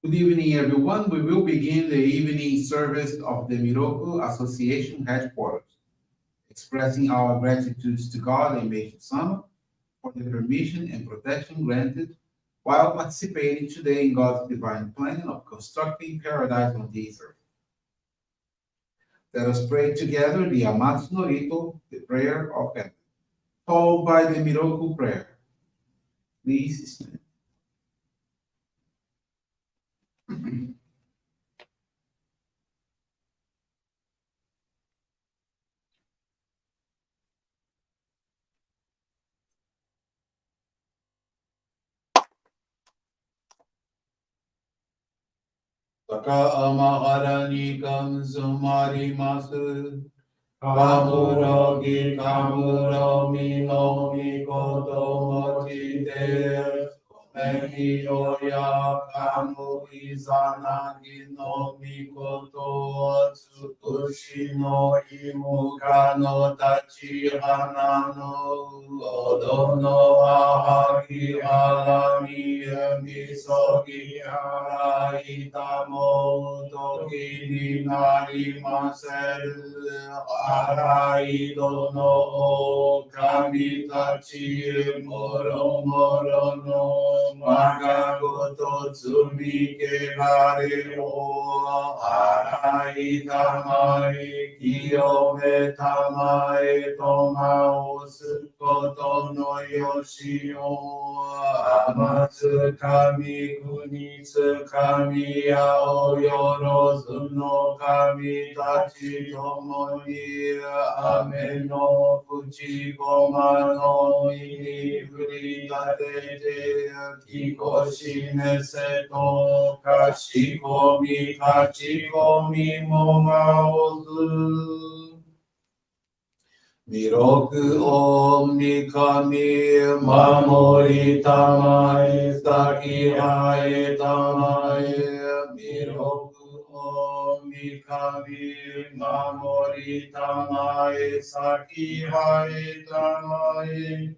Good evening, everyone. We will begin the evening service of the Miroku Association headquarters, expressing our gratitude to God and Meishu-sama for the permission and protection granted while participating today in God's divine plan of constructing paradise on this earth. Let us pray together the Amatsu-Norito, the prayer of heaven, followed by the Miroku Prayer. Please stand. 高天に感想まります。かむろぎかむろみのみこともちて、めひよやかむいざなぎのみことつくしのいむかの立ち花のおどのあはぎあらみえみそぎあらいたもときになりませる。あらいどの神たちもろもろのまがごと積みけがれをあらいたまえ清めたまえとまおすことのよしをあつかみくにつかみやおよろずの神たちともに雨の口ごまの実に降り立ててきこしめせとかしこみかちこみもまおず弥勒大神守りたまえ先はえたまえ弥勒大神守りたまえ先はえたまえ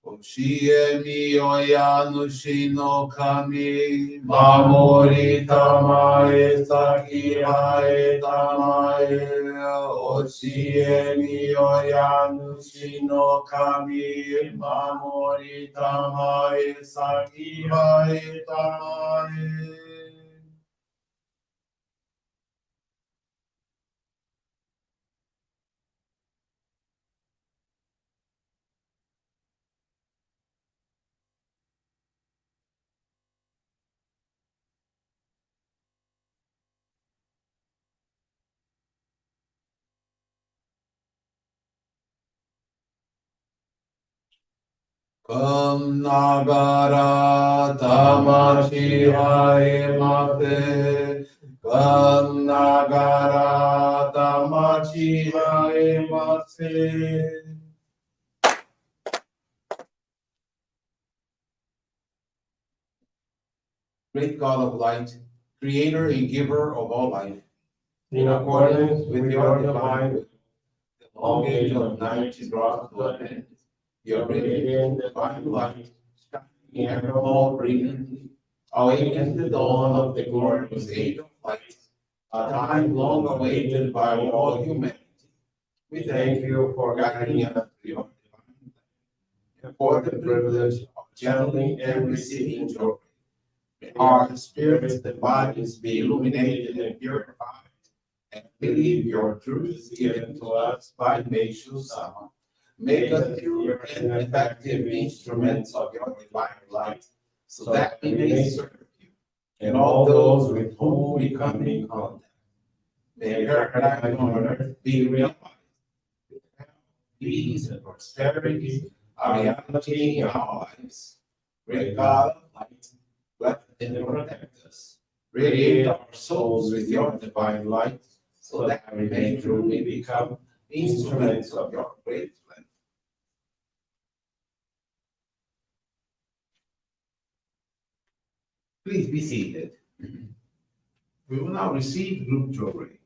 教えみよや主の神、守りたまえ、先はえたまえ。教えみよや主の神、守りたまえ、先はえたまえ。Kam nagara tamashi haemate. Kam nagara tamashi haemate. Great God of light, creator and giver of all life, in accordance with your divine will, the long age of night is brought to an end. Your radiant divine light, shining evermore brilliantly, awakens the dawn of the glorious age of light, a time long awaited by all humanity. We thank you for guiding us to your divine plan, and for the privilege of channeling and receiving joy. May our spirits and bodies be illuminated and purified, and believe your truths given to us by Meishu-sama. Make us pure and effective instruments of your divine light, so that we may serve you and all those with whom we come in contact. May paradise on earth be realized, with health, peace, and prosperity, a reality in our lives. Great God of light, bless and protect us. Radiate our souls with your divine light, so that we may truly become instruments of your great plan. Please be seated. We will now receive group Johrei.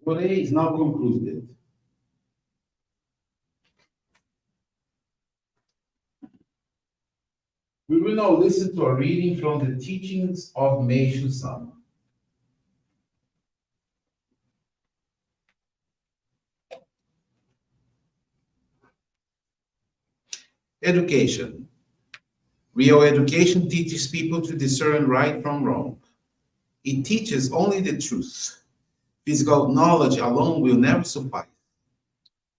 Johrei is now concluded. We will now listen to a reading from the teachings of Meishu-sama. Education. Real education teaches people to discern right from wrong. It teaches only the truth. Physical knowledge alone will never suffice.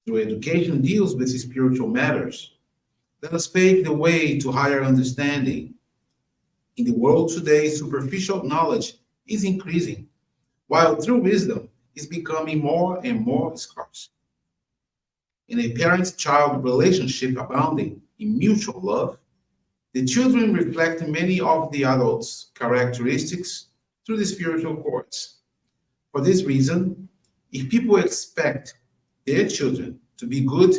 True education deals with spiritual matters. Let us pave the way to higher understanding. In the world today, superficial knowledge is increasing, while true wisdom is becoming more and more scarce. In a parent child relationship abounding in mutual love, the children reflect many of the adults' characteristics through the spiritual cords. For this reason, if people expect their children to be good,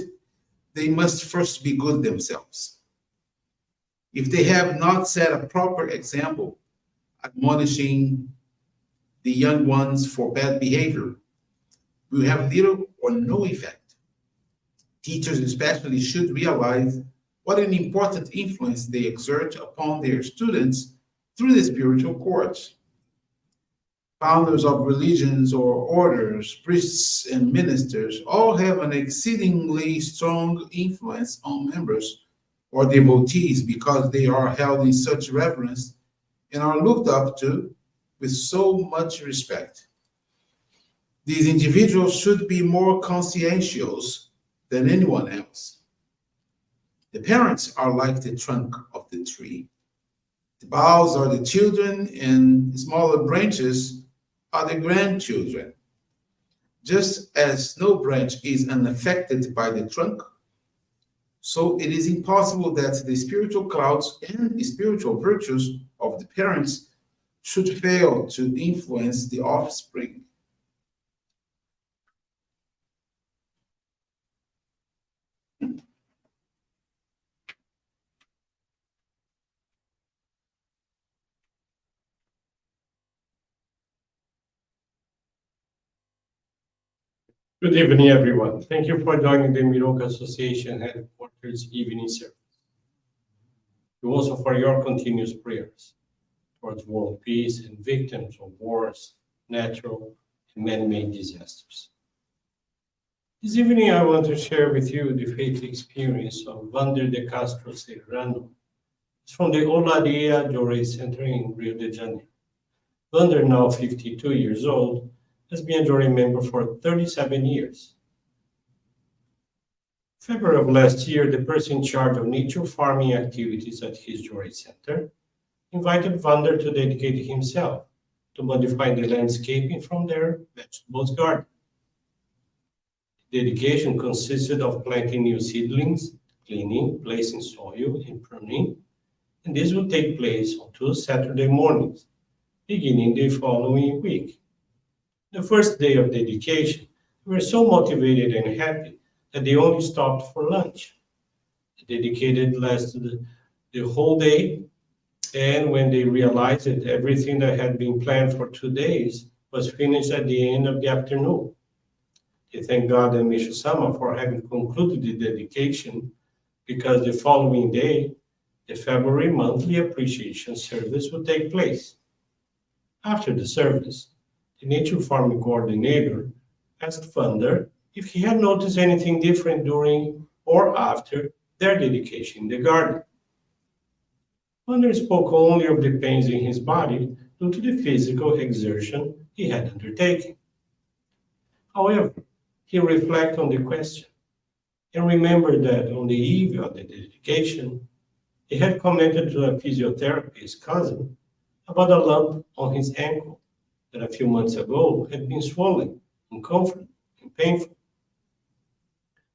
they must first be good themselves. If they have not set a proper example, admonishing the young ones for bad behavior will have little or no effect. Teachers especially should realize what an important influence they exert upon their students through the spiritual courts. Founders of religions or orders, priests and ministers all have an exceedingly strong influence on members or devotees because they are held in such reverence and are looked up to with so much respect. These individuals should be more conscientious than anyone else. The parents are like the trunk of the tree. The boughs are the children, and smaller branches are the grandchildren. Just as no branch is unaffected by the trunk, so it is impossible that the spiritual clouds and the spiritual virtues of the parents should fail to influence the offspring. Good evening, everyone. Thank you for joining the Miroku Association Headquarters Evening Service. And also for your continuous prayers towards world peace and victims of wars, natural and man-made disasters. This evening, I want to share with you the faith experience of Vander de Castro Serrano. It's from the Olaria Johrei Center in Rio de Janeiro. Vander, now 52 years old, has been a Johrei member for 37 years. February of last year, the person in charge of nature farming activities at his Johrei Center invited Vander to dedicate himself to modifying the landscaping from their vegetables garden. Dedication consisted of planting new seedlings, cleaning, placing soil, and pruning, and this would take place on 2 Saturday mornings, beginning the following week. The first day of dedication, they were so motivated and happy that they only stopped for lunch. The dedicated lasted the whole day, and when they realized that everything that had been planned for 2 days was finished at the end of the afternoon, they thanked God and Meishu-sama for having concluded the dedication because the following day, the February monthly appreciation service would take place. After the service, the nature farming coordinator asked Vander if he had noticed anything different during or after their dedication in the garden. Vander spoke only of the pains in his body due to the physical exertion he had undertaken. However, he reflected on the question and remembered that on the eve of the dedication, he had commented to a physiotherapist cousin about a lump on his ankle that a few months ago had been swollen, uncomfortable, and painful.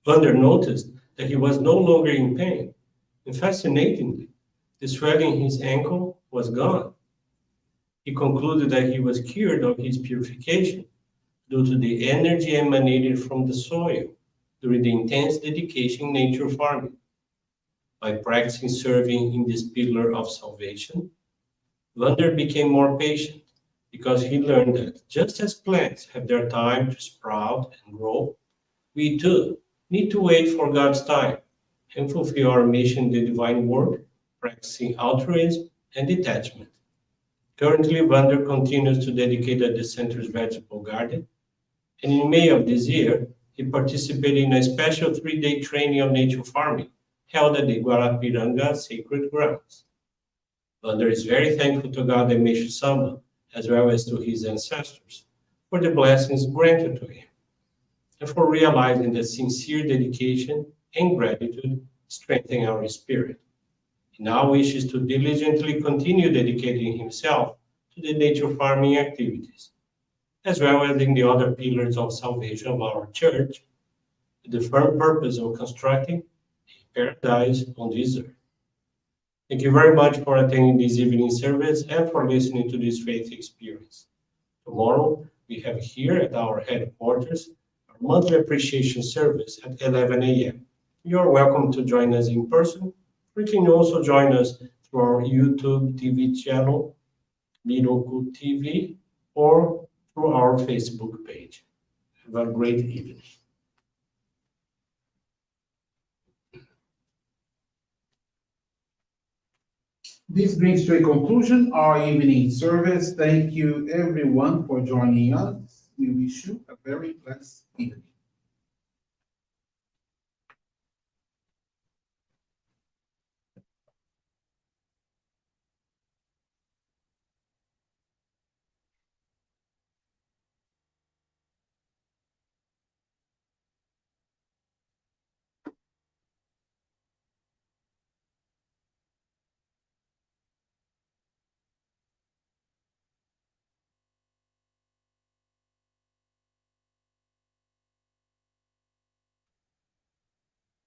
Vander noticed that he was no longer in pain, and fascinatingly, the swelling in his ankle was gone. He concluded that he was cured of his purification due to the energy emanated from the soil during the intense dedication in nature farming. By practicing serving in this pillar of salvation, Vander became more patient because he learned that just as plants have their time to sprout and grow, we too need to wait for God's time and fulfill our mission in the divine work, practicing altruism and detachment. Currently, Vander continues to dedicate at the center's vegetable garden, and in May of this year, he participated in a special 3-day training of nature farming held at the Guarapiranga Sacred Grounds. Wander is very thankful to God and Meishu-sama, as well as to his ancestors, for the blessings granted to him, and for realizing that sincere dedication and gratitude strengthen our spirit. He now wishes to diligently continue dedicating himself to the nature farming activities, as well as in the other pillars of salvation of our church, with the firm purpose of constructing a paradise on this earth. Thank you very much for attending this evening service and for listening to this faith experience. Tomorrow, we have here at our headquarters our monthly appreciation service at 11 a.m. You're welcome to join us in person. You can also join us through our YouTube TV channel, Miroku TV, or through our Facebook page. Have a great evening. This brings to a conclusion our evening service. Thank you everyone for joining us. We wish you a very blessed evening.